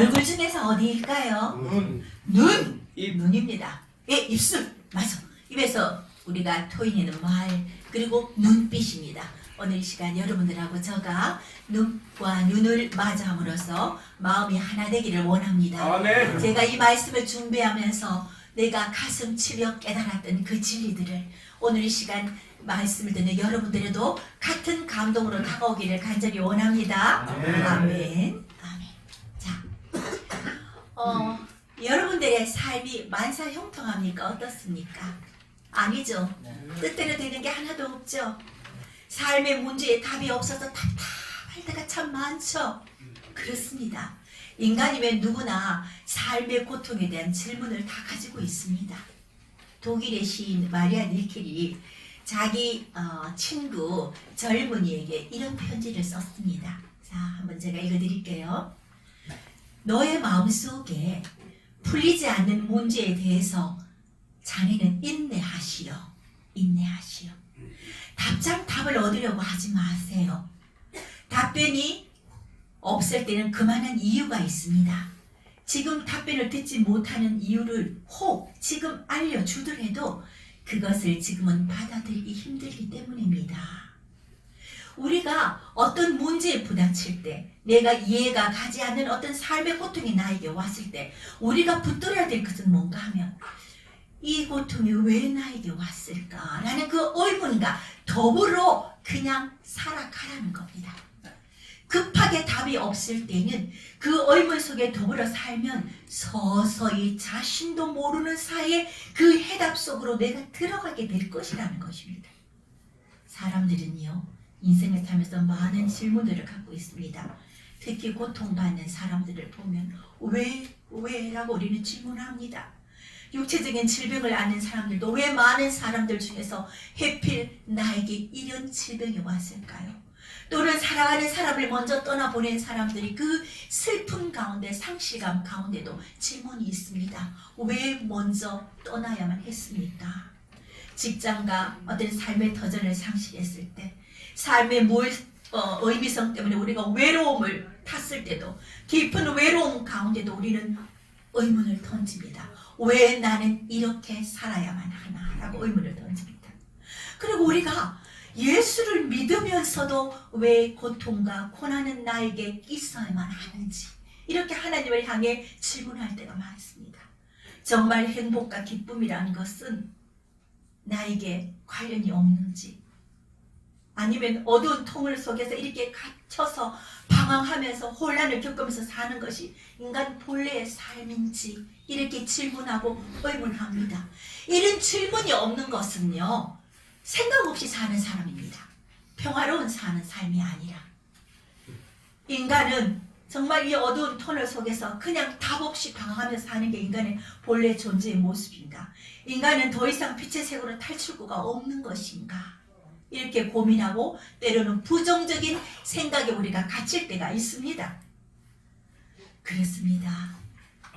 얼굴 중에서 어디일까요? 눈! 입. 눈입니다. 예, 입술. 맞아. 입에서 우리가 토해내는 말, 그리고 눈빛입니다. 오늘 이 시간 여러분들하고 제가 눈과 눈을 맞이함으로써 마음이 하나 되기를 원합니다. 아멘. 제가 이 말씀을 준비하면서 내가 가슴 치며 깨달았던 그 진리들을 오늘 이 시간 말씀을 듣는 여러분들에도 같은 감동으로 다가오기를 간절히 원합니다. 아멘. 아멘. 아멘. 자, 여러분들의 삶이 만사형통합니까? 어떻습니까? 아니죠. 뜻대로 되는 게 하나도 없죠. 삶의 문제에 답이 없어서 답답할 때가 참 많죠. 그렇습니다. 인간이면 누구나 삶의 고통에 대한 질문을 다 가지고 있습니다. 독일의 시인 마리아 릴켈이 자기 친구 젊은이에게 이런 편지를 썼습니다. 자, 한번 제가 읽어드릴게요. 너의 마음속에 풀리지 않는 문제에 대해서 자네는 인내하시오. 인내하시오. 답장 답을 얻으려고 하지 마세요. 답변이 없을 때는 그만한 이유가 있습니다. 지금 답변을 듣지 못하는 이유를 혹 지금 알려주더라도 그것을 지금은 받아들이기 힘들기 때문입니다. 우리가 어떤 문제에 부닥칠 때, 내가 이해가 가지 않는 어떤 삶의 고통이 나에게 왔을 때 우리가 붙들어야 될 것은 뭔가 하면 이 고통이 왜 나에게 왔을까라는 그 의문과 더불어 그냥 살아가라는 겁니다. 급하게 답이 없을 때는 그 의문 속에 더불어 살면 서서히 자신도 모르는 사이에 그 해답 속으로 내가 들어가게 될 것이라는 것입니다. 사람들은요, 인생을 살면서 많은 질문들을 갖고 있습니다. 특히 고통받는 사람들을 보면 왜라고 우리는 질문합니다. 육체적인 질병을 앓는 사람들도 왜 많은 사람들 중에서 하필 나에게 이런 질병이 왔을까요? 또는 사랑하는 사람을 먼저 떠나보낸 사람들이 그 슬픔 가운데, 상실감 가운데도 질문이 있습니다. 왜 먼저 떠나야만 했습니까? 직장과 어떤 삶의 터전을 상실했을 때, 삶의 의미성 때문에 우리가 외로움을 탔을 때도, 깊은 외로움 가운데도 우리는 의문을 던집니다. 왜 나는 이렇게 살아야만 하나라고 의문을 던집니다. 그리고 우리가 예수를 믿으면서도 왜 고통과 고난은 나에게 있어야만 하는지 이렇게 하나님을 향해 질문할 때가 많습니다. 정말 행복과 기쁨이라는 것은 나에게 관련이 없는지, 아니면 어두운 통을 속에서 이렇게 갇혀서 방황하면서 혼란을 겪으면서 사는 것이 인간 본래의 삶인지 이렇게 질문하고 의문합니다. 이런 질문이 없는 것은요, 생각 없이 사는 사람입니다. 평화로운 사는 삶이 아니라, 인간은 정말 이 어두운 터널 속에서 그냥 답 없이 방황하면서 사는 게 인간의 본래 존재의 모습인가? 인간은 더 이상 빛의 세계로 탈출구가 없는 것인가? 이렇게 고민하고 때로는 부정적인 생각에 우리가 갇힐 때가 있습니다. 그렇습니다.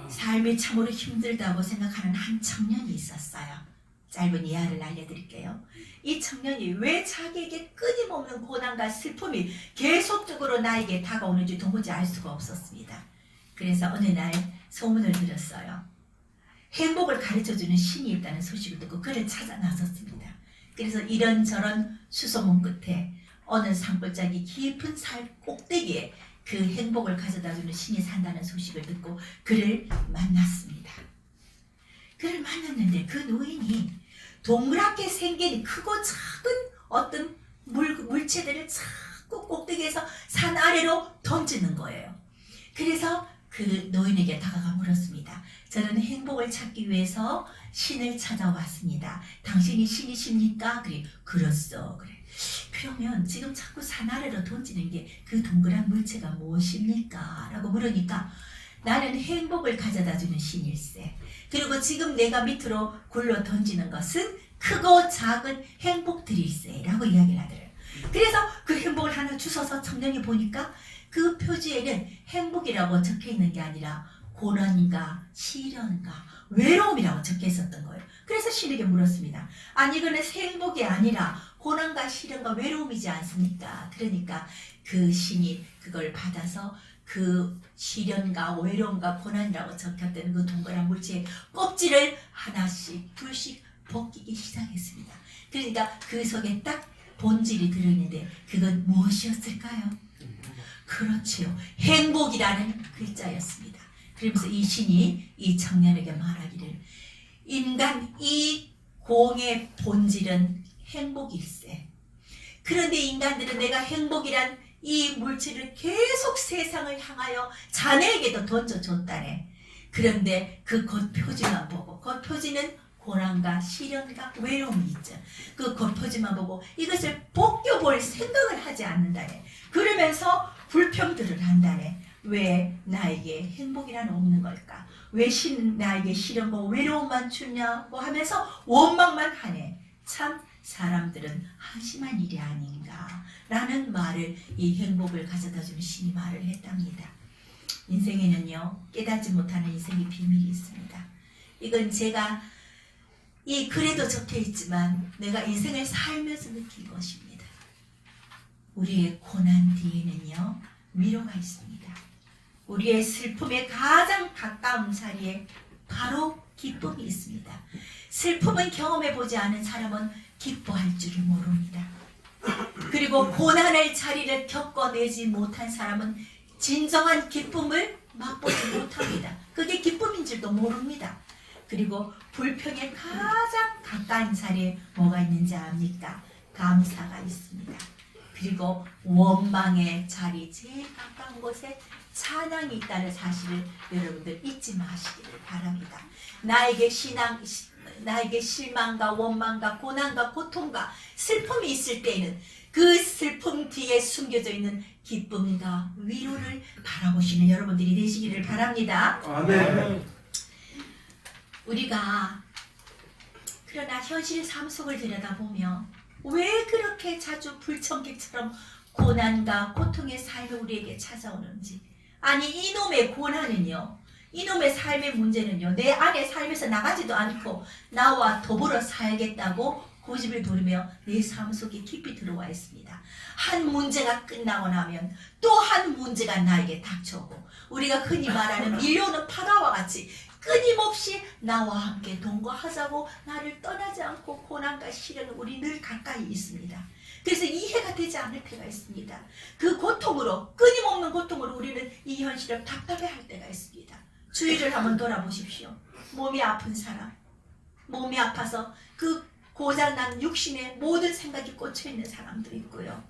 삶이 참으로 힘들다고 생각하는 한 청년이 있었어요. 짧은 이야기를 알려드릴게요. 이 청년이 왜 자기에게 끊임없는 고난과 슬픔이 계속적으로 나에게 다가오는지 도무지 알 수가 없었습니다. 그래서 어느 날 소문을 들었어요. 행복을 가르쳐주는 신이 있다는 소식을 듣고 그를 찾아 나섰습니다. 그래서 이런저런 수소문 끝에 어느 산골짜기 깊은 산 꼭대기에 그 행복을 가져다주는 신이 산다는 소식을 듣고 그를 만났습니다. 그를 만났는데 그 노인이 동그랗게 생긴 크고 작은 어떤 물체들을 자꾸 꼭대기에서 산 아래로 던지는 거예요. 그래서 그 노인에게 다가가 물었습니다. 저는 행복을 찾기 위해서 신을 찾아왔습니다. 당신이 신이십니까? 그래, 그렇소. 그래. 그러면 지금 자꾸 산 아래로 던지는 게 그 동그란 물체가 무엇입니까? 라고 물으니까 나는 행복을 가져다주는 신일세. 그리고 지금 내가 밑으로 굴러 던지는 것은 크고 작은 행복들일세. 라고 이야기를 하더래요. 그래서 그 행복을 하나 주워서 청년이 보니까 그 표지에는 행복이라고 적혀 있는 게 아니라 고난과 시련과 외로움이라고 적혀 있었던 거예요. 그래서 신에게 물었습니다. 아니 이거는 행복이 아니라 고난과 시련과 외로움이지 않습니까? 그러니까 그 신이 그걸 받아서 그 시련과 외로움과 고난이라고 적혔던 그 동그란 물체의 껍질을 하나씩 둘씩 벗기기 시작했습니다. 그러니까 그 속에 딱 본질이 들어있는데 그건 무엇이었을까요? 그렇지요. 행복이라는 글자였습니다. 그러면서 이 신이 이 청년에게 말하기를 인간 이 공의 본질은 행복일세. 그런데 인간들은 내가 행복이란 이 물질을 계속 세상을 향하여 자네에게도 던져줬다네. 그런데 그 겉표지만 보고, 겉표지는 고난과 시련과 외로움이 있죠. 그 겉표지만 보고 이것을 벗겨볼 생각을 하지 않는다네. 그러면서 불평들을 한다네. 왜 나에게 행복이란 없는 걸까? 왜 나에게 시련과 외로움만 주냐고 하면서 원망만 하네. 참 사람들은 한심한 일이 아닌가 라는 말을, 이 행복을 가져다주는 신이 말을 했답니다. 인생에는요, 깨닫지 못하는 인생의 비밀이 있습니다. 이건 제가 이 글에도 적혀 있지만 내가 인생을 살면서 느낀 것입니다. 우리의 고난 뒤에는요, 위로가 있습니다. 우리의 슬픔의 가장 가까운 자리에 바로 기쁨이 있습니다. 슬픔은 경험해보지 않은 사람은 기뻐할 줄을 모릅니다. 그리고 고난의 자리를 겪어내지 못한 사람은 진정한 기쁨을 맛보지 못합니다. 그게 기쁨인 줄도 모릅니다. 그리고 불평의 가장 가까운 자리에 뭐가 있는지 압니까? 감사가 있습니다. 그리고 원망의 자리 제일 가까운 곳에 찬양이 있다는 사실을 여러분들 잊지 마시기를 바랍니다. 나에게 실망과 원망과 고난과 고통과 슬픔이 있을 때에는 그 슬픔 뒤에 숨겨져 있는 기쁨과 위로를 바라보시는 여러분들이 되시기를 바랍니다. 아멘. 우리가 그러나 현실 삶 속을 들여다보며 왜 그렇게 자주 불청객처럼 고난과 고통의 삶이 우리에게 찾아오는지, 아니 이놈의 고난은요, 이놈의 삶의 문제는요, 내 안에 삶에서 나가지도 않고 나와 더불어 살겠다고 고집을 부리며 내 삶 속에 깊이 들어와 있습니다. 한 문제가 끝나고 나면 또 한 문제가 나에게 닥쳐오고, 우리가 흔히 말하는 밀려오는 파도와 같이 끊임없이 나와 함께 동거하자고 나를 떠나지 않고 고난과 시련은 우리 늘 가까이 있습니다. 그래서 이해가 되지 않을 때가 있습니다. 그 고통으로, 끊임없는 고통으로 우리는 이 현실을 답답해할 때가 있습니다. 주위를 한번 돌아보십시오. 몸이 아픈 사람, 몸이 아파서 그 고장난 육신의 모든 생각이 꽂혀있는 사람도 있고요.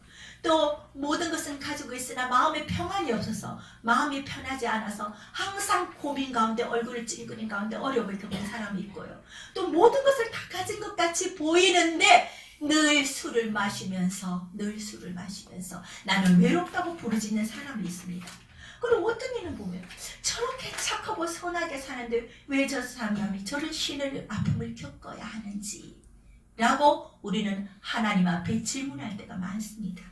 또 모든 것은 가지고 있으나 마음의 평안이 없어서, 마음이 편하지 않아서 항상 고민 가운데, 얼굴을 찡그린 가운데 어려움을 겪는 사람이 있고요. 또 모든 것을 다 가진 것 같이 보이는데 늘 술을 마시면서 나는 외롭다고 부르짖는 사람이 있습니다. 그럼 어떤 이는 보면 저렇게 착하고 선하게 사는데 왜 저 사람이 저런 신을 아픔을 겪어야 하는지 라고 우리는 하나님 앞에 질문할 때가 많습니다.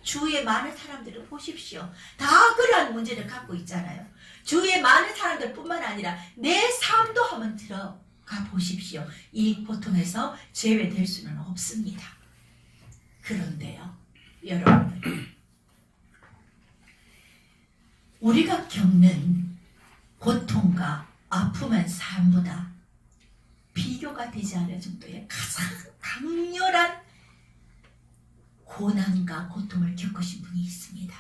주위에 많은 사람들을 보십시오. 다 그러한 문제를 갖고 있잖아요. 주위에 많은 사람들 뿐만 아니라 내 삶도 한번 들어가 보십시오. 이 고통에서 제외될 수는 없습니다. 그런데요, 여러분, 우리가 겪는 고통과 아픔은 삶보다 비교가 되지 않을 정도의 가장 강렬한 고난과 고통을 겪으신 분이 있습니다.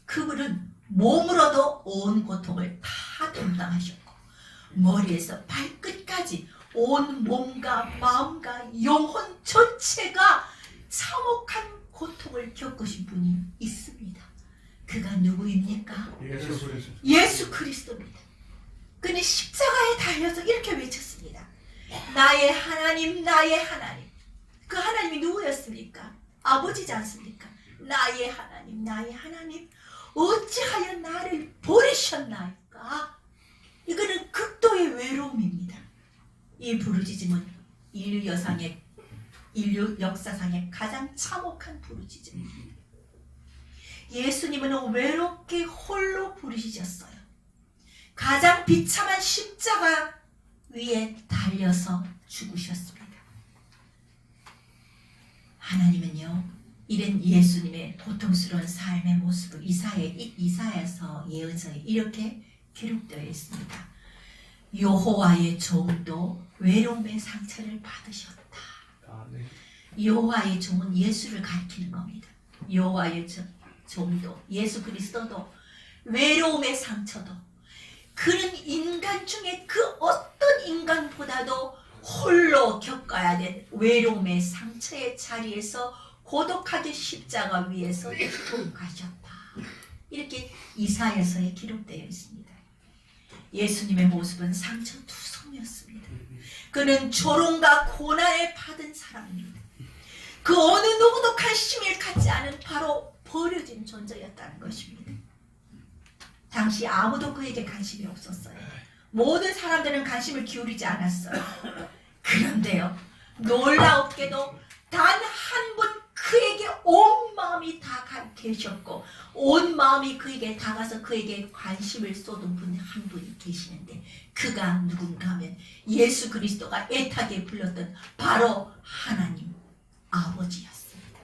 그분은 몸으로도 온 고통을 다 담당하셨고 머리에서 발끝까지 온 몸과 마음과 영혼 전체가 참혹한 고통을 겪으신 분이 있습니다. 그가 누구입니까? 예수 그리스도입니다. 그는 십자가에 달려서 이렇게 외쳤습니다. 나의 하나님, 나의 하나님. 그 하나님이 누구였습니까? 아버지지 않습니까? 나의 하나님, 나의 하나님, 어찌하여 나를 버리셨나이까? 이거는 극도의 외로움입니다. 이 부르짖음은 인류 역사상의 가장 참혹한 부르짖음입니다. 예수님은 외롭게 홀로 부르짖었어요. 가장 비참한 십자가 위에 달려서 죽으셨습니다. 하나님은요, 이런 예수님의 고통스러운 삶의 모습을 이사야서 예언서에 이렇게 기록되어 있습니다. 여호와의 종도 외로움의 상처를 받으셨다. 여호와의 종은 예수를 가리키는 겁니다. 여호와의 종도 예수 그리스도도 외로움의 상처도, 그는 인간 중에 그 어떤 인간보다도 홀로 겪어야 된 외로움의 상처의 자리에서 고독하게 십자가 위에서 가셨다. 이렇게 이사야서에 기록되어 있습니다. 예수님의 모습은 상처투성이었습니다. 그는 조롱과 고난을 받은 사람입니다. 그 어느 누구도 관심을 갖지 않은 바로 버려진 존재였다는 것입니다. 당시 아무도 그에게 관심이 없었어요. 모든 사람들은 관심을 기울이지 않았어요. 그런데요, 놀라웠게도 단 한 분 그에게 온 마음이 다 계셨고 온 마음이 그에게 다가서 그에게 관심을 쏟은 분 한 분이 계시는데, 그가 누군가 하면 예수 그리스도가 애타게 불렀던 바로 하나님 아버지였습니다.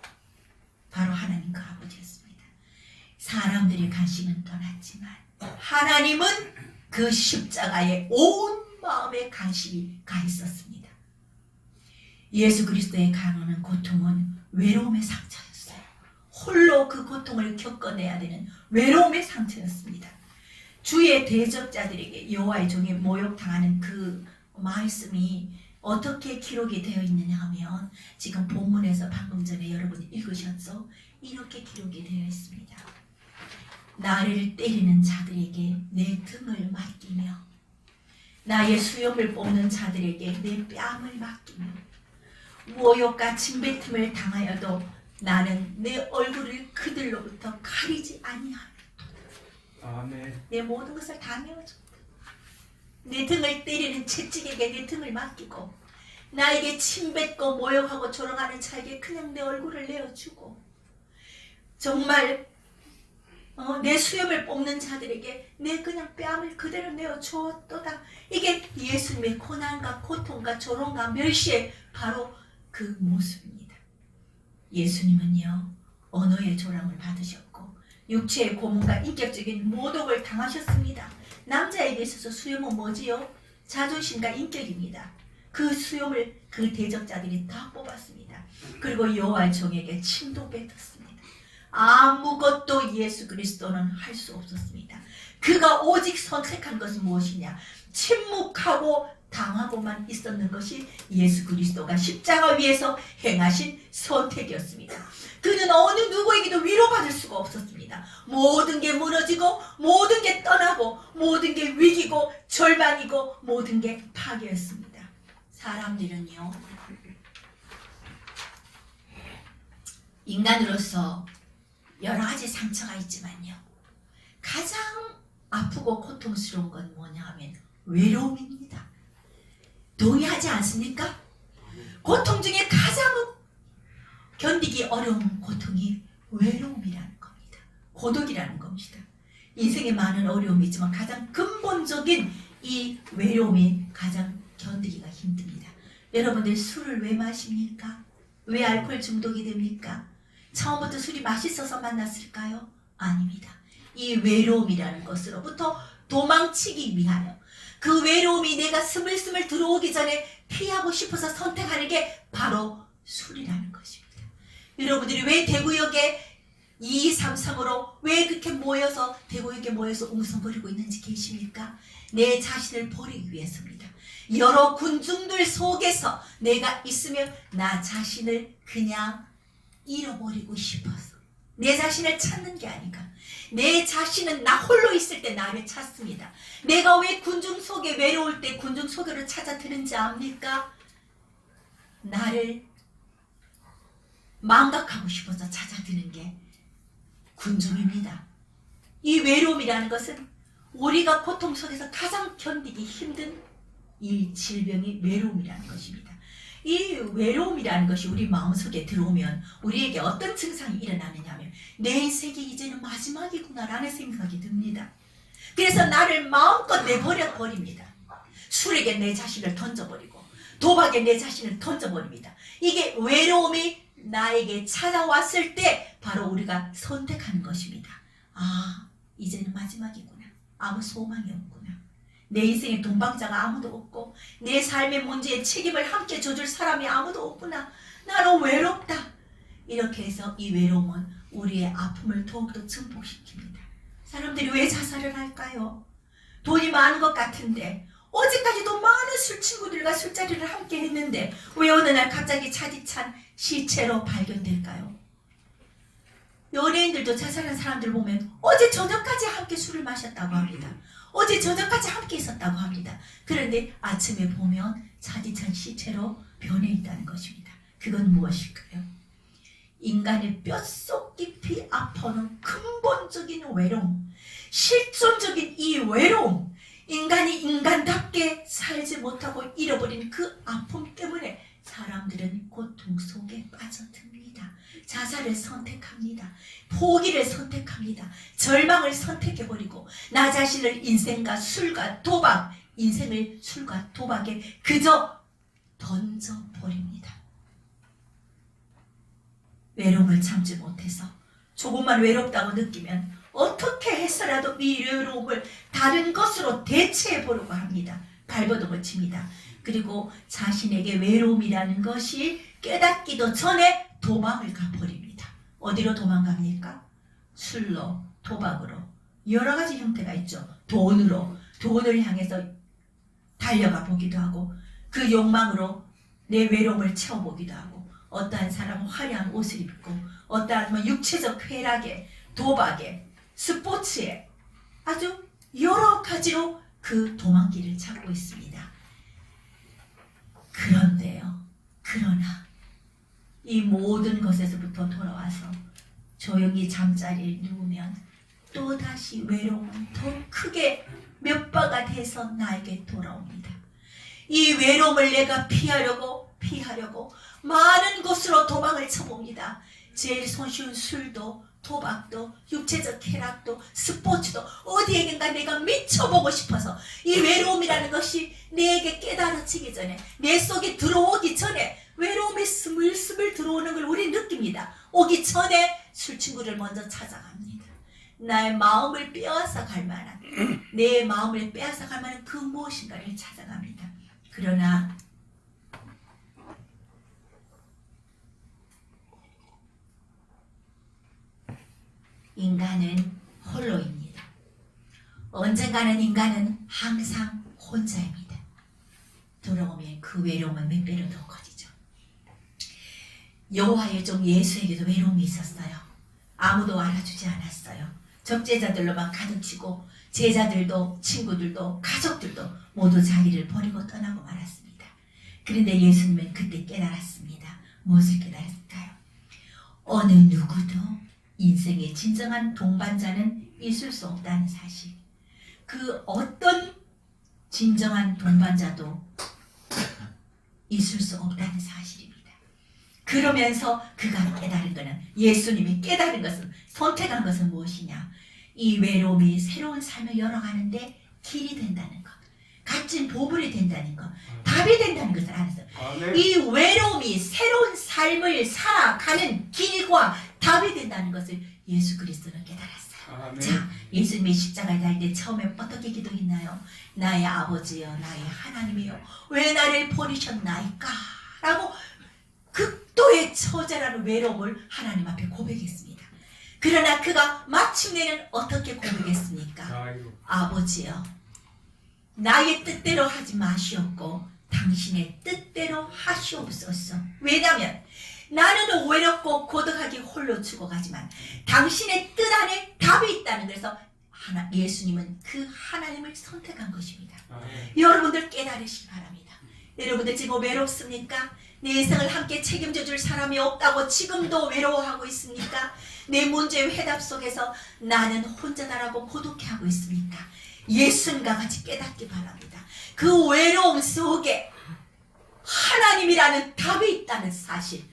바로 하나님 그 아버지였습니다. 사람들의 관심은 떠났지만 하나님은 그 십자가에 온 마음의 관심이 가 있었습니다. 예수 그리스도의 강하는 고통은 외로움의 상처였어요. 홀로 그 고통을 겪어내야 되는 외로움의 상처였습니다. 주의 대적자들에게 여호와의 종이 모욕당하는 그 말씀이 어떻게 기록이 되어 있느냐 하면, 지금 본문에서 방금 전에 여러분이 읽으셨죠? 이렇게 기록이 되어 있습니다. 나를 때리는 자들에게 내 등을 맡기며 나의 수염을 뽑는 자들에게 내 뺨을 맡기며 모욕과 침뱉음을 당하여도 나는 내 얼굴을 그들로부터 가리지 아니하며 아멘. 내 모든 것을 다 내어준다. 내 등을 때리는 채찍에게 내 등을 맡기고 나에게 침뱉고 모욕하고 조롱하는 자에게 그냥 내 얼굴을 내어주고, 정말 내 수염을 뽑는 자들에게 내 그냥 뺨을 그대로 내어주었도다. 이게 예수님의 고난과 고통과 조롱과 멸시의 바로 그 모습입니다. 예수님은요, 언어의 조롱을 받으셨고 육체의 고문과 인격적인 모독을 당하셨습니다. 남자에게 있어서 수염은 뭐지요? 자존심과 인격입니다. 그 수염을 그 대적자들이 다 뽑았습니다. 그리고 여호와의 종에게 침도 뱉었습니다. 아무것도 예수 그리스도는 할 수 없었습니다. 그가 오직 선택한 것은 무엇이냐? 침묵하고 당하고만 있었는 것이 예수 그리스도가 십자가 위에서 행하신 선택이었습니다. 그는 어느 누구에게도 위로받을 수가 없었습니다. 모든 게 무너지고 모든 게 떠나고 모든 게 위기고 절망이고 모든 게 파괴였습니다. 사람들은요, 인간으로서 여러 가지 상처가 있지만요, 가장 아프고 고통스러운 건 뭐냐 하면 외로움입니다. 동의하지 않습니까? 고통 중에 가장 견디기 어려운 고통이 외로움이라는 겁니다. 고독이라는 겁니다. 인생에 많은 어려움이 있지만 가장 근본적인 이 외로움이 가장 견디기가 힘듭니다. 여러분들 술을 왜 마십니까? 왜 알코올 중독이 됩니까? 처음부터 술이 맛있어서 만났을까요? 아닙니다. 이 외로움이라는 것으로부터 도망치기 위하여, 그 외로움이 내가 스물스물 들어오기 전에 피하고 싶어서 선택하는 게 바로 술이라는 것입니다. 여러분들이 왜 대구역에 2233으로 왜 그렇게 모여서 대구역에 모여서 웅성거리고 있는지 계십니까? 내 자신을 버리기 위해서입니다. 여러 군중들 속에서 내가 있으면 나 자신을 그냥 잃어버리고 싶어서 내 자신을 찾는 게 아닌가. 내 자신은 나 홀로 있을 때 나를 찾습니다. 내가 왜 군중 속에 외로울 때 군중 속으로 찾아드는지 압니까? 나를 망각하고 싶어서 찾아드는 게 군중입니다. 이 외로움이라는 것은 우리가 고통 속에서 가장 견디기 힘든 이 질병이 외로움이라는 것입니다. 이 외로움이라는 것이 우리 마음속에 들어오면 우리에게 어떤 증상이 일어나느냐 하면, 내 인생이 이제는 마지막이구나라는 생각이 듭니다. 그래서 나를 마음껏 내버려 버립니다. 술에게 내 자신을 던져버리고 도박에 내 자신을 던져버립니다. 이게 외로움이 나에게 찾아왔을 때 바로 우리가 선택하는 것입니다. 아, 이제는 마지막이구나. 아무 소망이 없구나. 내 인생에 동반자가 아무도 없고 내 삶의 문제에 책임을 함께 져줄 사람이 아무도 없구나. 나는 외롭다. 이렇게 해서 이 외로움은 우리의 아픔을 더욱더 증폭시킵니다. 사람들이 왜 자살을 할까요? 돈이 많은 것 같은데 어제까지도 많은 술 친구들과 술자리를 함께 했는데 왜 어느 날 갑자기 차디찬 시체로 발견될까요? 연예인들도 자살한 사람들 보면 어제 저녁까지 함께 술을 마셨다고 합니다. 어제 저녁까지 함께 있었다고 합니다. 그런데 아침에 보면 차디찬 시체로 변해 있다는 것입니다. 그건 무엇일까요? 인간의 뼛속 깊이 아파오는 근본적인 외로움, 실존적인 이 외로움, 인간이 인간답게 살지 못하고 잃어버린 그 아픔 때문에 사람들은 고통 속에 빠져듭니다. 자살을 선택합니다. 포기를 선택합니다. 절망을 선택해버리고 나 자신을 인생과 술과 도박, 인생을 술과 도박에 그저 던져버립니다. 외로움을 참지 못해서 조금만 외롭다고 느끼면 어떻게 해서라도 이 외로움을 다른 것으로 대체해보려고 합니다. 발버둥을 칩니다. 그리고 자신에게 외로움이라는 것이 깨닫기도 전에 도망을 가버립니다. 어디로 도망갑니까? 술로, 도박으로, 여러 가지 형태가 있죠. 돈을 향해서 달려가 보기도 하고 그 욕망으로 내 외로움을 채워보기도 하고 어떠한 사람은 화려한 옷을 입고 어떠한 육체적 쾌락에, 도박에, 스포츠에 아주 여러 가지로 그 도망길을 찾고 있습니다. 그러나 이 모든 것에서부터 돌아와서 조용히 잠자리에 누우면 또다시 외로움은 더 크게 몇 바가 돼서 나에게 돌아옵니다. 이 외로움을 내가 피하려고 많은 곳으로 도망을 쳐봅니다. 제일 손쉬운 술도, 도박도, 육체적 쾌락도, 스포츠도 어디에겐가 내가 미쳐보고 싶어서 이 외로움이라는 것이 내게 깨달아지기 전에, 내 속에 들어오기 전에, 외로움이 스물스물 들어오는 걸 우리 느낍니다. 오기 전에 술친구를 먼저 찾아갑니다. 나의 마음을 빼앗아 갈 만한, 내 마음을 빼앗아 갈 만한 그 무엇인가를 찾아갑니다. 그러나 인간은 홀로입니다. 언젠가는 인간은 항상 혼자입니다. 돌아오면 그 외로움은 몇 배로 더 커지죠. 여호와의 종 예수에게도 외로움이 있었어요. 아무도 알아주지 않았어요. 적제자들로만 가득 치고 제자들도, 친구들도, 가족들도 모두 자기를 버리고 떠나고 말았습니다. 그런데 예수님은 그때 깨달았습니다. 무엇을 깨달았을까요? 어느 누구도 인생의 진정한 동반자는 있을 수 없다는 사실. 그 어떤 진정한 동반자도 있을 수 없다는 사실입니다. 그러면서 그가 깨달은 것은, 예수님이 깨달은 것은, 선택한 것은 무엇이냐? 이 외로움이 새로운 삶을 열어가는데 길이 된다는 것, 값진 보물이 된다는 것, 답이 된다는 것을 알았어요. 이 외로움이 새로운 삶을 살아가는 길과 답이 된다는 것을 예수 그리스도는 깨달았어요. 자, 예수님이 십자가에 달릴 때 처음에 어떻게 기도했나요? 나의 아버지여, 나의 하나님이여, 왜 나를 버리셨나이까? 라고 극도의 처절한 외로움을 하나님 앞에 고백했습니다. 그러나 그가 마침내는 어떻게 고백했습니까? 아버지여, 나의 뜻대로 하지 마시옵고 당신의 뜻대로 하시옵소서. 왜냐하면 나는 외롭고 고독하게 홀로 죽어가지만 당신의 뜻 안에 답이 있다는 것에서 예수님은 그 하나님을 선택한 것입니다. 여러분들 깨달으시기 바랍니다. 여러분들 지금 외롭습니까? 내 인생을 함께 책임져 줄 사람이 없다고 지금도 외로워하고 있습니까? 내 문제의 해답 속에서 나는 혼자다라고 고독해하고 있습니까? 예수님과 같이 깨닫기 바랍니다. 그 외로움 속에 하나님이라는 답이 있다는 사실,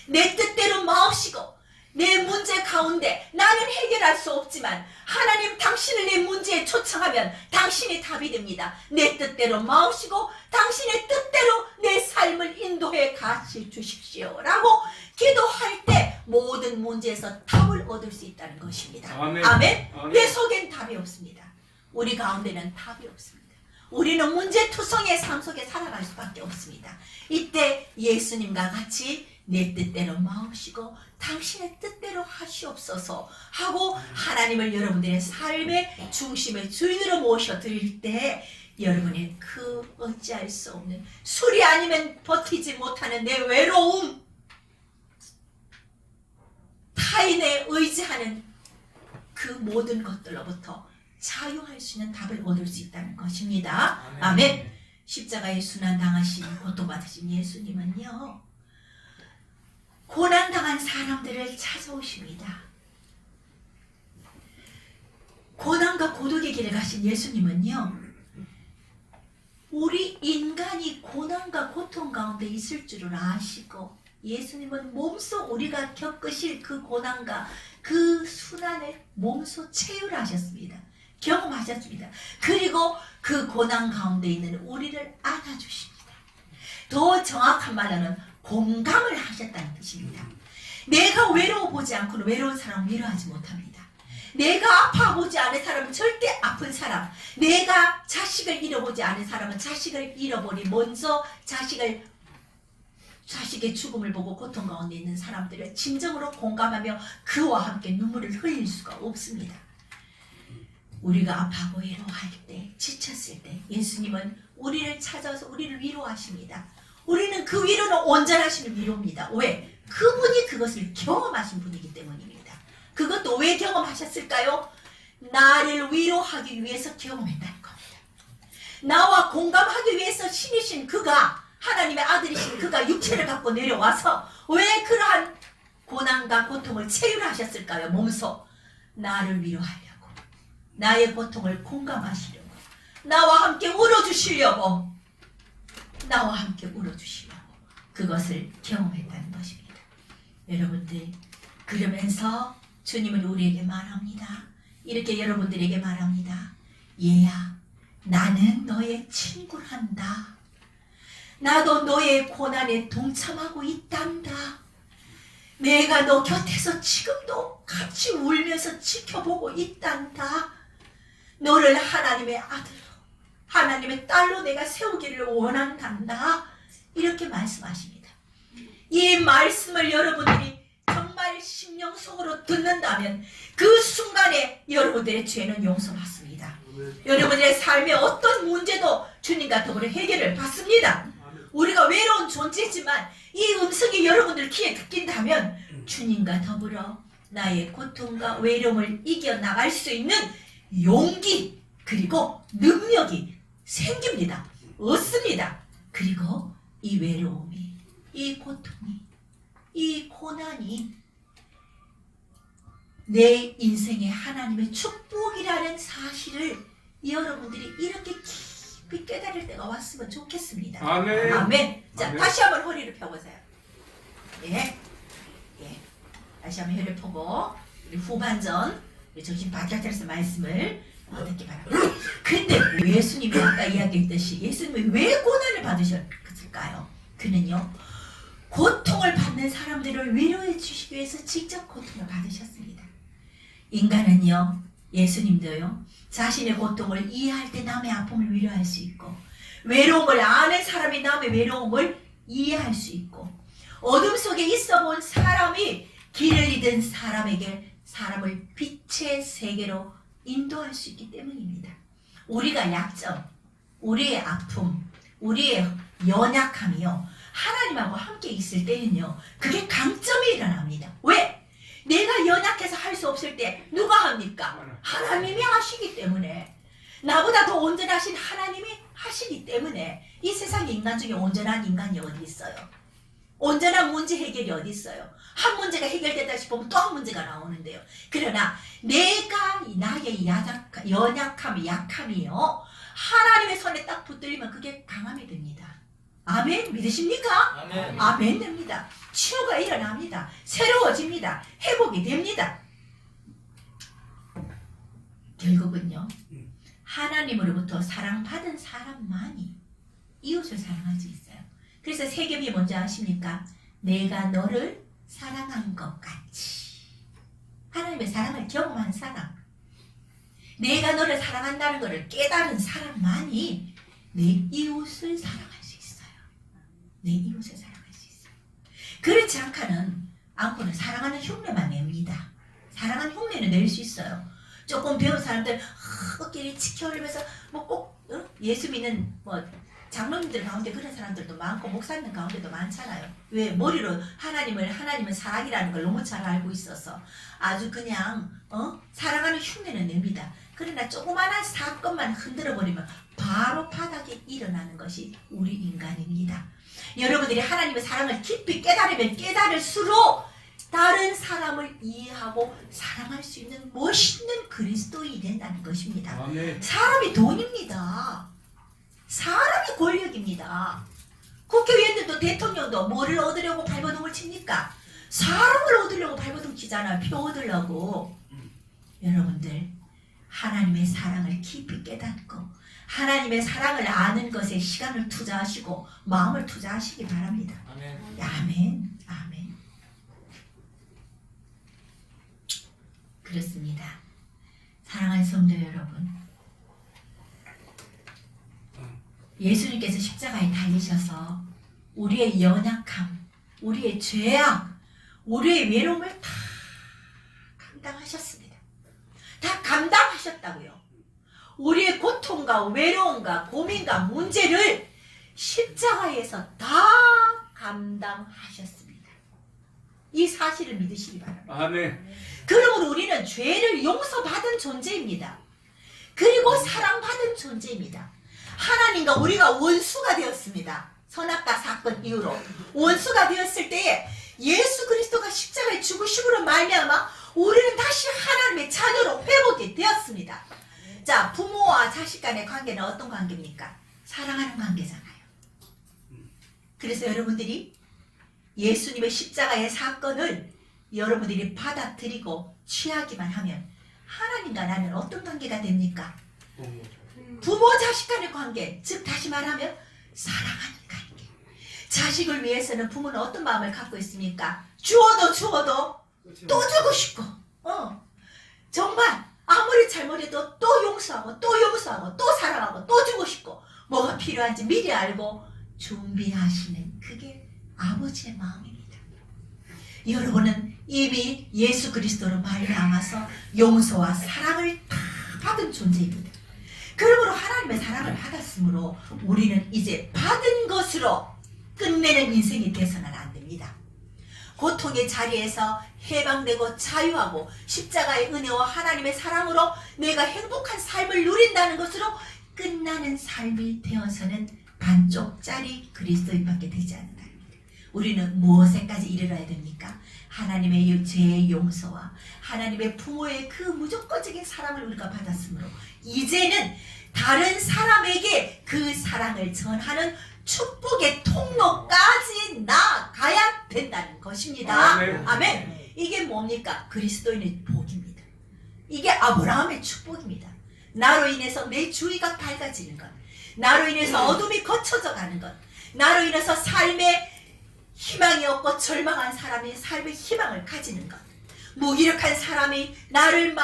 내 뜻대로 마옵시고 내 문제 가운데 나는 해결할 수 없지만 하나님, 당신을 내 문제에 초청하면 당신이 답이 됩니다. 내 뜻대로 마옵시고 당신의 뜻대로 내 삶을 인도해 가시 주십시오 라고 기도할 때 모든 문제에서 답을 얻을 수 있다는 것입니다. 아멘. 아멘. 아멘. 내 속엔 답이 없습니다. 우리 가운데는 답이 없습니다. 우리는 문제투성이의 삶 속에 살아갈 수밖에 없습니다. 이때 예수님과 같이 내 뜻대로 마옵시고 당신의 뜻대로 하시옵소서 하고 하나님을 여러분들의 삶의 중심의 주인으로 모셔드릴 때 여러분의 그 어찌할 수 없는 술이 아니면 버티지 못하는 내 외로움, 타인에 의지하는 그 모든 것들로부터 자유할 수 있는 답을 얻을 수 있다는 것입니다. 아멘. 십자가에 순환당하신 고통받으신 예수님은요, 고난당한 사람들을 찾아오십니다. 고난과 고독의 길을 가신 예수님은요, 우리 인간이 고난과 고통 가운데 있을 줄을 아시고 예수님은 몸소 우리가 겪으실 그 고난과 그 순환을 몸소 체휼하셨습니다. 경험하셨습니다. 그리고 그 고난 가운데 있는 우리를 안아주십니다. 더 정확한 말로는 공감을 하셨다는 뜻입니다. 내가 외로워 보지 않고는 외로운 사람을 위로하지 못합니다. 내가 아파 보지 않은 사람은 절대 아픈 사람, 내가 자식을 잃어보지 않은 사람은 자식을 잃어보니 먼저 자식의 죽음을 보고 고통 가운데 있는 사람들을 진정으로 공감하며 그와 함께 눈물을 흘릴 수가 없습니다. 우리가 아파하고 외로워할 때, 지쳤을 때 예수님은 우리를 찾아서 우리를 위로하십니다. 우리는 그 위로는 온전하신 위로입니다. 왜? 그분이 그것을 경험하신 분이기 때문입니다. 그것도 왜 경험하셨을까요? 나를 위로하기 위해서 경험했다는 겁니다. 나와 공감하기 위해서 신이신 그가, 하나님의 아들이신 그가 육체를 갖고 내려와서 왜 그러한 고난과 고통을 체휼하셨을까요? 몸소 나를 위로하려고, 나의 고통을 공감하시려고, 나와 함께 울어주시려고, 나와 함께 울어주시려고 그것을 경험했다는 것입니다. 여러분들, 그러면서 주님은 우리에게 말합니다. 이렇게 여러분들에게 말합니다. 얘야, 나는 너의 친구란다. 나도 너의 고난에 동참하고 있단다. 내가 너 곁에서 지금도 같이 울면서 지켜보고 있단다. 너를 하나님의 아들로, 하나님의 딸로 내가 세우기를 원한단다. 이렇게 말씀하십니다. 이 말씀을 여러분들이 정말 심령 속으로 듣는다면 그 순간에 여러분들의 죄는 용서받습니다. 여러분들의 삶의 어떤 문제도 주님과 더불어 해결을 받습니다. 우리가 외로운 존재지만 이 음성이 여러분들 귀에 듣긴다면 주님과 더불어 나의 고통과 외로움을 이겨나갈 수 있는 용기 그리고 능력이 생깁니다. 얻습니다. 그리고 이 외로움이, 이 고통이, 이 고난이 내 인생의 하나님의 축복이라는 사실을 여러분들이 이렇게 깊이 깨달을 때가 왔으면 좋겠습니다. 아멘. 아멘. 자, 아멘. 다시 한번 허리를 펴보세요. 예. 예. 다시 한번 허리를 펴고 우리 후반전 우리 정신 바짝 차려서 말씀을 듣기 바랍니다. 근데 예수님이 아까 이야기했듯이 예수님이 왜 고난을 받으셨을까요? 그는요, 고통을 받는 사람들을 위로해 주시기 위해서 직접 고통을 받으셨습니다. 인간은요, 예수님도요, 자신의 고통을 이해할 때 남의 아픔을 위로할 수 있고, 외로움을 아는 사람이 남의 외로움을 이해할 수 있고, 어둠 속에 있어 본 사람이 길을 잃은 사람에게 사람을 빛의 세계로 인도할 수 있기 때문입니다. 우리가 약점, 우리의 아픔, 우리의 연약함이요, 하나님하고 함께 있을 때는요, 그게 강점이 일어납니다. 왜? 내가 연약해서 할 수 없을 때 누가 합니까? 하나님이 하시기 때문에. 나보다 더 온전하신 하나님이 하시기 때문에. 이 세상에 인간 중에 온전한 인간이 어디 있어요? 온전한 문제 해결이 어디 있어요? 한 문제가 해결됐다 싶으면 또 한 문제가 나오는데요. 그러나 내가 나의 연약함이, 약함이요, 하나님의 손에 딱 붙들리면 그게 강함이 됩니다. 아멘. 믿으십니까? 아멘. 아멘 됩니다. 치유가 일어납니다. 새로워집니다. 회복이 됩니다. 결국은요, 하나님으로부터 사랑받은 사람만이 이웃을 사랑할 수 있어요. 그래서 세겜이 뭔지 아십니까? 내가 너를 사랑한 것 같이. 하나님의 사랑을 경험한 사람. 내가 너를 사랑한다는 것을 깨달은 사람만이 내 이웃을 사랑할 수 있어요. 내 이웃을 사랑할 수 있어요. 그렇지 않고는 사랑하는 흉내만 냅니다. 사랑하는 흉내는 낼 수 있어요. 조금 배운 사람들 어깨를 치켜올리면서 뭐 꼭 예수 믿는 장로님들 가운데 그런 사람들도 많고 목사님 가운데도 많잖아요. 왜? 머리로 하나님은 사랑이라는 걸 너무 잘 알고 있어서 아주 그냥 사랑하는 흉내는 냅니다. 그러나 조그마한 사건만 흔들어 버리면 바로 바닥에 일어나는 것이 우리 인간입니다. 여러분들이 하나님의 사랑을 깊이 깨달으면 깨달을수록 다른 사람을 이해하고 사랑할 수 있는 멋있는 그리스도인이 된다는 것입니다. 아멘. 사람이 돈입니다. 사람이 권력입니다. 국회의원들도 대통령도 뭐를 얻으려고 발버둥을 칩니까? 사람을 얻으려고 발버둥 치잖아요. 표 얻으려고. 여러분들 하나님의 사랑을 깊이 깨닫고 하나님의 사랑을 아는 것에 시간을 투자하시고 마음을 투자하시기 바랍니다. 아멘. 아멘. 아멘. 그렇습니다. 사랑하는 성도 여러분, 예수님께서 십자가에 달리셔서 우리의 연약함, 우리의 죄악, 우리의 외로움을 다 감당하셨습니다. 다 감당하셨다고요. 우리의 고통과 외로움과 고민과 문제를 십자가에서 다 감당하셨습니다. 이 사실을 믿으시기 바랍니다. 아멘. 그러므로 우리는 죄를 용서받은 존재입니다. 그리고 사랑받은 존재입니다. 하나님과 우리가 원수가 되었습니다. 선악과 사건 이후로 원수가 되었을 때에 예수 그리스도가 십자가에 죽으심으로 말미암아 우리는 다시 하나님의 자녀로 회복이 되었습니다. 자, 부모와 자식 간의 관계는 어떤 관계입니까? 사랑하는 관계잖아요. 그래서 여러분들이 예수님의 십자가의 사건을 여러분들이 받아들이고 취하기만 하면 하나님과 나는 어떤 관계가 됩니까? 부모 자식 간의 관계, 즉 다시 말하면 사랑하는 관계. 자식을 위해서는 부모는 어떤 마음을 갖고 있습니까? 주어도 또 주고 싶고 정말 아무리 잘못해도 또 용서하고 또 사랑하고 또 주고 싶고 뭐가 필요한지 미리 알고 준비하시는 그게 아버지의 마음입니다. 여러분은 이미 예수 그리스도로 말미암아서 용서와 사랑을 다 받은 존재입니다. 그러므로 하나님의 사랑을 받았으므로 우리는 이제 받은 것으로 끝내는 인생이 되서는 안 됩니다. 고통의 자리에서 해방되고 자유하고 십자가의 은혜와 하나님의 사랑으로 내가 행복한 삶을 누린다는 것으로 끝나는 삶이 되어서는 반쪽짜리 그리스도인밖에 되지 않는다. 우리는 무엇에까지 이르러야 됩니까? 하나님의 죄의 용서와 하나님의 부모의 그 무조건적인 사랑을 우리가 받았으므로 이제는 다른 사람에게 그 사랑을 전하는 축복의 통로까지 나가야 된다는 것입니다. 아멘. 아멘. 이게 뭡니까? 그리스도인의 복입니다. 이게 아브라함의 축복입니다. 나로 인해서 내 주위가 밝아지는 것, 나로 인해서 어둠이 거쳐져 가는 것, 나로 인해서 삶에 희망이 없고 절망한 사람이 삶의 희망을 가지는 것, 무기력한 사람이 나를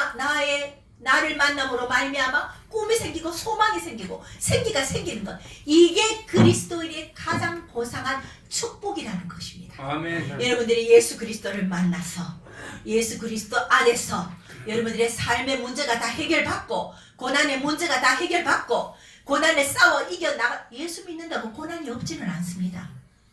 만남으로 말미암아 꿈이 생기고 소망이 생기고 생기가 생기는 것, 이게 그리스도인의 가장 고상한 축복이라는 것입니다. 아멘. 여러분들이 예수 그리스도를 만나서 예수 그리스도 안에서 여러분들의 삶의 문제가 다 해결받고 고난의 문제가 다 해결받고 고난에 싸워 이겨나가. 예수 믿는다고 고난이 없지는 않습니다.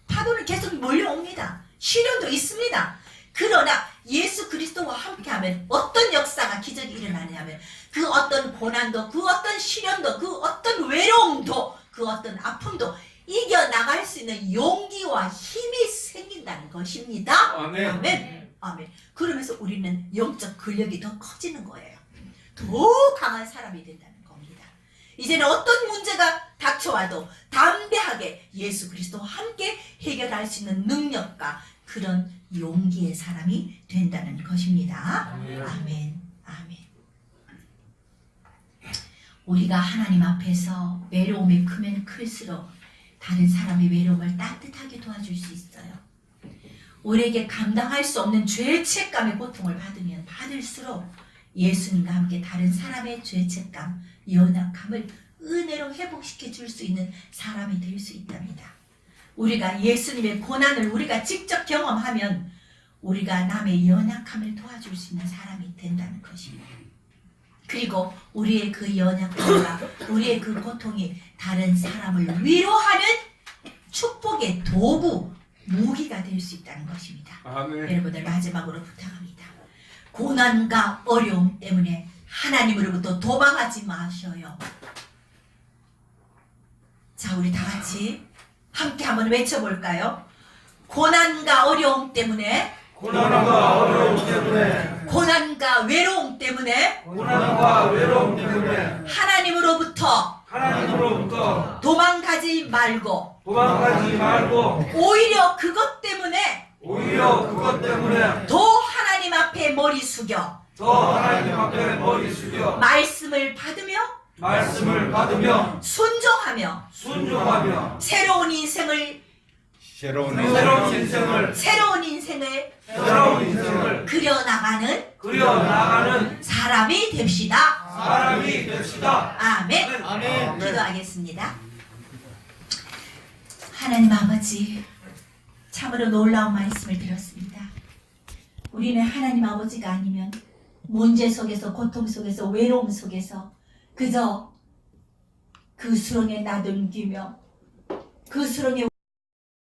파도는 계속 몰려옵니다. 시련도 있습니다. 그러나 예수 그리스도와 함께하면 어떤 역사가 기적이 일어나냐면 그 어떤 고난도 그 어떤 시련도 그 어떤 외로움도 그 어떤 아픔도 이겨나갈 수 있는 용기와 힘이 생긴다는 것입니다. 아멘. 아멘. 아멘. 그러면서 우리는 영적 근력이 더 커지는 거예요. 더 강한 사람이 된다는 겁니다. 이제는 어떤 문제가 닥쳐와도 담대하게 예수 그리스도와 함께 해결할 수 있는 능력과 그런 용기의 사람이 된다는 것입니다. 아멘. 아멘. 아멘. 우리가 하나님 앞에서 외로움이 크면 클수록 다른 사람의 외로움을 따뜻하게 도와줄 수 있어요. 우리에게 감당할 수 없는 죄책감의 고통을 받으면 받을수록 예수님과 함께 다른 사람의 죄책감, 연약함을 은혜로 회복시켜 줄 수 있는 사람이 될 수 있답니다. 우리가 예수님의 고난을 우리가 직접 경험하면 우리가 남의 연약함을 도와줄 수 있는 사람이 된다는 것입니다. 그리고 우리의 그 연약함과 우리의 그 고통이 다른 사람을 위로하는 축복의 도구, 무기가 될 수 있다는 것입니다. 아멘. 여러분들 마지막으로 부탁합니다. 고난과 어려움 때문에 하나님으로부터 도망하지 마셔요. 자, 우리 다 같이 함께 한번 외쳐볼까요? 고난과 어려움 때문에, 고난과 어려움 때문에, 고난과 외로움 때문에 고난과 외로움 때문에 하나님으로부터 도망가지 말고 도망가지 말고 오히려 그것 때문에 그것 때문에 더 하나님 앞에 머리 숙여 더 하나님 앞에 머리 숙여 말씀을 받으며 받으며 순종하며 순종하며 새로운 인생을 새로운 인생을 그려나가는 사람이 됩시다. 아멘. 아멘. 기도하겠습니다. 하나님 아버지, 참으로 놀라운 말씀을 들었습니다. 우리는 하나님 아버지가 아니면 문제 속에서, 고통 속에서, 외로움 속에서 그저 그 수렁에 나돌기며 그 수렁에